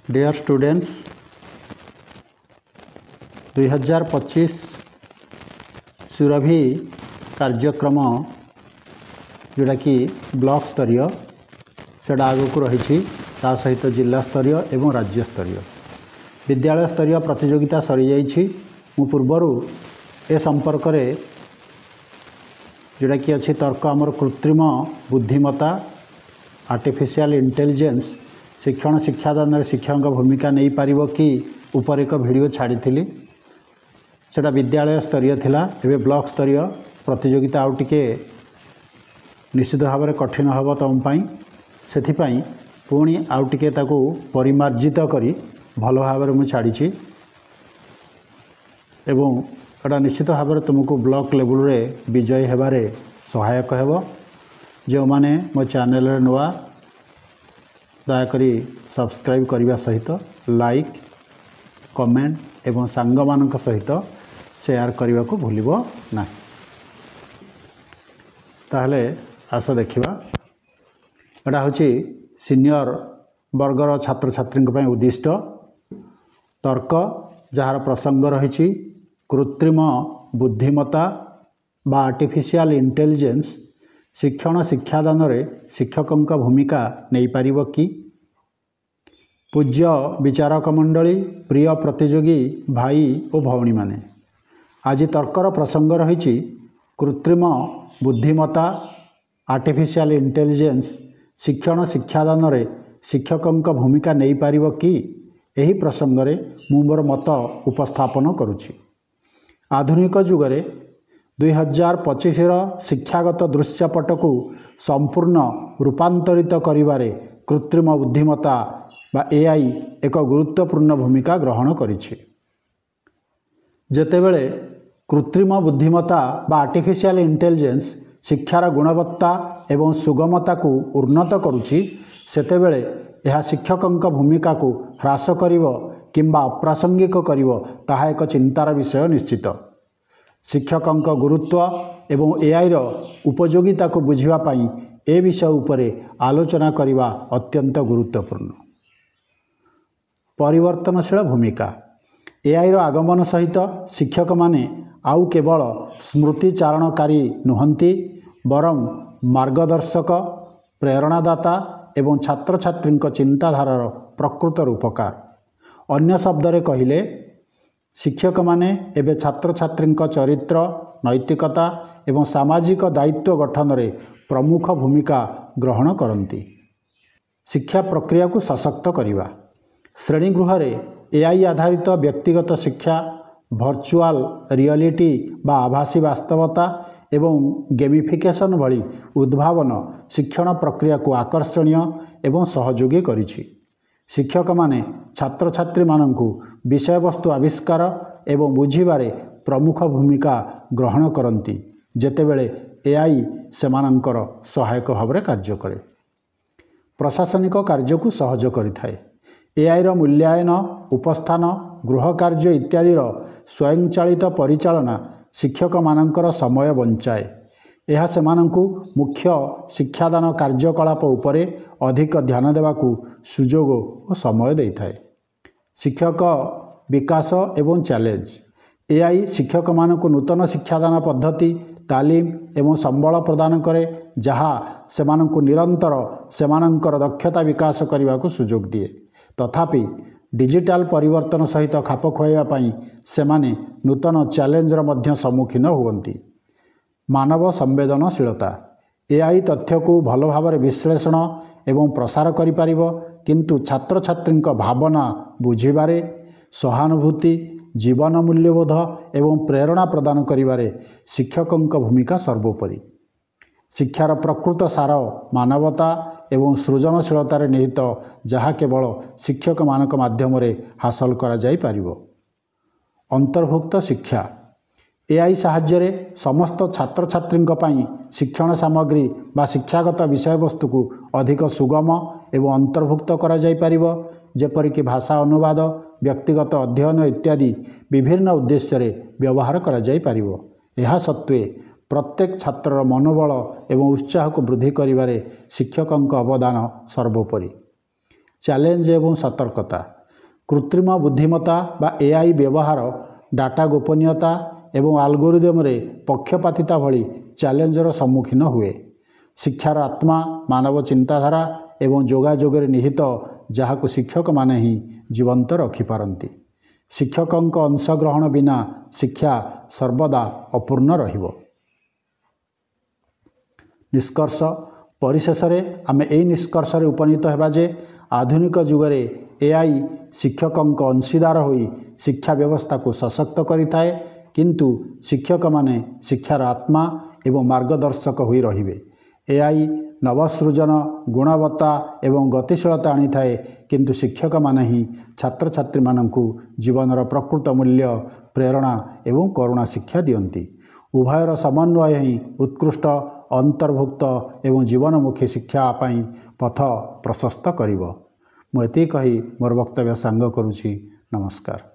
Dear students 2025 Surabhi कार्यक्रम जोड़ा कि ब्लॉक स्तरीय से आग को रही सहित जिला स्तरीय एवं राज्य स्तरीय विद्यालय स्तरीय प्रतियोगिता सरी जाइछि। मु पूर्वर ए संपर्क में जोड़ा कि अच्छी तर्क आमर कृत्रिम बुद्धिमत्ता आर्टिफिशियल इंटेलिजेंस शिक्षण शिक्षादान शिक्षक भूमिका नहीं पारिबो कि ऊपर एक वीडियो छाड़ी सेटा विद्यालय स्तरीय थिला। एबे ब्लॉक स्तरीय प्रतियोगिता आउ टिके निश्चित भाव में कठिन हम तुम से पुणी आउ टिके ताकू परिमार्जित करी भल भाव में मुझे छाड़ी एवं एटा निश्चित भाव में तुमको ब्लॉक लेवल रे विजयी हेबारे सहायक हेबो। जो माने मो चैनल रे नुआ दयाकरी सब्सक्राइब करने सहित लाइक कमेंट एवं सांग मानक सहित शेयर करने को भूलिबो ना। ताहले आस देखिबा एटा होची सीनियर वर्गर छात्र छात्री ପାଇଁ उद्दिष्ट तर्क जार प्रसंग रही कृत्रिम बुद्धिमत्ता बा आर्टिफिशियल इंटेलिजेंस शिक्षण शिक्षादान शिक्षकों भूमिका नहीं पारिबो कि। पूज्य विचारक मंडली प्रिय प्रतियोगी भाई और भौणी माने आज तर्कर प्रसंग रही कृत्रिम बुद्धिमत्ता आर्टिफिशियल इंटेलिजेंस शिक्षण शिक्षादान शिक्षकों भूमिका नहीं पारिबो कि एही प्रसंग रे मु मोर मत उपस्थापन करुछि। आधुनिक जुगरे 2025 शिक्षागत दृश्यपट को संपूर्ण रूपांतरित करिबारे कृत्रिम बुद्धिमत्ता बा एआई एक गुरुत्वपूर्ण भूमिका ग्रहण करिछि। जेतेबेले कृत्रिम बुद्धिमत्ता बा आर्टिफिशियल इंटेलिजेंस शिक्षार गुणवत्ता एवं सुगमता को उन्नत करुछि सेतेबेले यह शिक्षकों भूमिका को ह्रास करिवो किंबा अप्रासंगिक करिवो ताहा एक चिंतार विषय निश्चित। शिक्षकों गुरुत्व एवं एआई रो उपयोगिता को बुझिबा पई ए विषय उपरे आलोचना करिबा अत्यंत गुरुत्वपूर्ण। परिवर्तनशील भूमिका एआई रो आगमन सहित शिक्षक माने आउ केवल स्मृतिचारणकारी नुहंती बरं मार्गदर्शक प्रेरणादाता एवं छात्र छात्री चिंताधारार प्रकृत रूपकार। अन्य शब्दरे कहिले शिक्षक माने एबे छात्र छात्री चरित्र नैतिकता एवं सामाजिक दायित्व गठन रे प्रमुख भूमिका ग्रहण करती। शिक्षा प्रक्रिया को सशक्त करिबा श्रेणीगृह रे एआई आधारित व्यक्तिगत शिक्षा वर्चुअल रियलिटी बा आभासी वास्तवता एवं गेमिफिकेशन भली उद्भावन शिक्षण प्रक्रिया को आकर्षणीय एवं सहयोगी करिछि। शिक्षक माने छात्र छात्री मानंकु विषय वस्तु आविष्कार एवं बुझिबारे प्रमुख भूमिका ग्रहण करती जेतेबेले एआई सेमानंकर सहायक भाव में कार्य करे। प्रशासनिक कार्य को सहज करिथाए। एआई रो मूल्यांकन उपस्थान गृह कार्य इत्यादि स्वयंचालित परिचालना शिक्षक मानंकर समय बंचाए। यह सेमानंकु मुख्य शिक्षादान कार्यकलाप उपरे अधिक ध्यान देवाकू सुजोग और समय देइथाए। शिक्षक विकास एवं चैलेंज एआई शिक्षक मानकु नूतन शिक्षादान पद्धति तालीम एवं संबल प्रदान करे जहा सेमानंकु निरंतर सेमानंकर दक्षता विकास करने को सुजोग दिए। तथापि डिजिटल परिवर्तन सहित खाप खुआइबा पई सेमाने नूतन चैलेंजर मध्य सम्मुखीन हुवंती। मानव संवेदनशीलता एआई तथ्य को भल भाव विश्लेषण एवं प्रसार करि परिबो किंतु छात्र छात्री भावना बुझिबारे सहानुभूति जीवन मूल्यबोध एवं प्रेरणा प्रदान करिबारे शिक्षकों भूमिका सर्वोपरि। शिक्षार प्रकृत सार मानवता एवं सृजनशीलतार निहित जहा केवल शिक्षक मानक माध्यम हासिल करा जाई पारिबो। अंतर्भुक्त शिक्षा एआई साहाय्य समस्त छात्र छात्री शिक्षण सामग्री बा शिक्षागत विषय वस्तु को अधिक सुगम एवं अंतर्भुक्त करा जाई पारिबो जेपरिक भाषा अनुवाद व्यक्तिगत अध्ययन इत्यादि विभिन्न उद्देश्य रे व्यवहार करा जाई पारिबो। एहा सत्वे प्रत्येक छात्रर मनोबल एवं उत्साह को वृद्धि करिबारे शिक्षकों अवदान सर्वोपरि। चैलेंज एवं सतर्कता कृत्रिम बुद्धिमत्ता बा एआई व्यवहार डाटा गोपनीयता एवं आल्गोरिदमरे पक्षपातिता भली चैलेंजर सम्मुखीन हुए। शिक्षार आत्मा मानव चिंताधारा एवं जोगाजोगरे निहित जहाक शिक्षक माने ही जीवंत रखिपारती। शिक्षकों अंशग्रहण बिना शिक्षा सर्वदा अपूर्ण रहिबो। निष्कर्ष परिशेष आम ए निष्कर्ष उपनीत हेबा जे आधुनिक जुगरे एआई शिक्षकों अंशीदार होई शिक्षा व्यवस्था को सशक्त करिथाए, किंतु शिक्षक माने शिक्षार आत्मा एवं मार्गदर्शक होई रहिबे। एआई नवसृजन गुणवत्ता एवं गतिशीलता आनी थाए, किंतु शिक्षक माने ही छात्र छात्री मानंकु जीवनर प्रकृत मूल्य प्रेरणा एवं करुणा शिक्षा दियंती। उभयर समन्वय ही उत्कृष्ट अंतर्भुक्त एवं जीवनमुखी शिक्षा पाई पथ प्रशस्त करिवो। मु एति कही मोर वक्तव्य सांग करुछि। नमस्कार।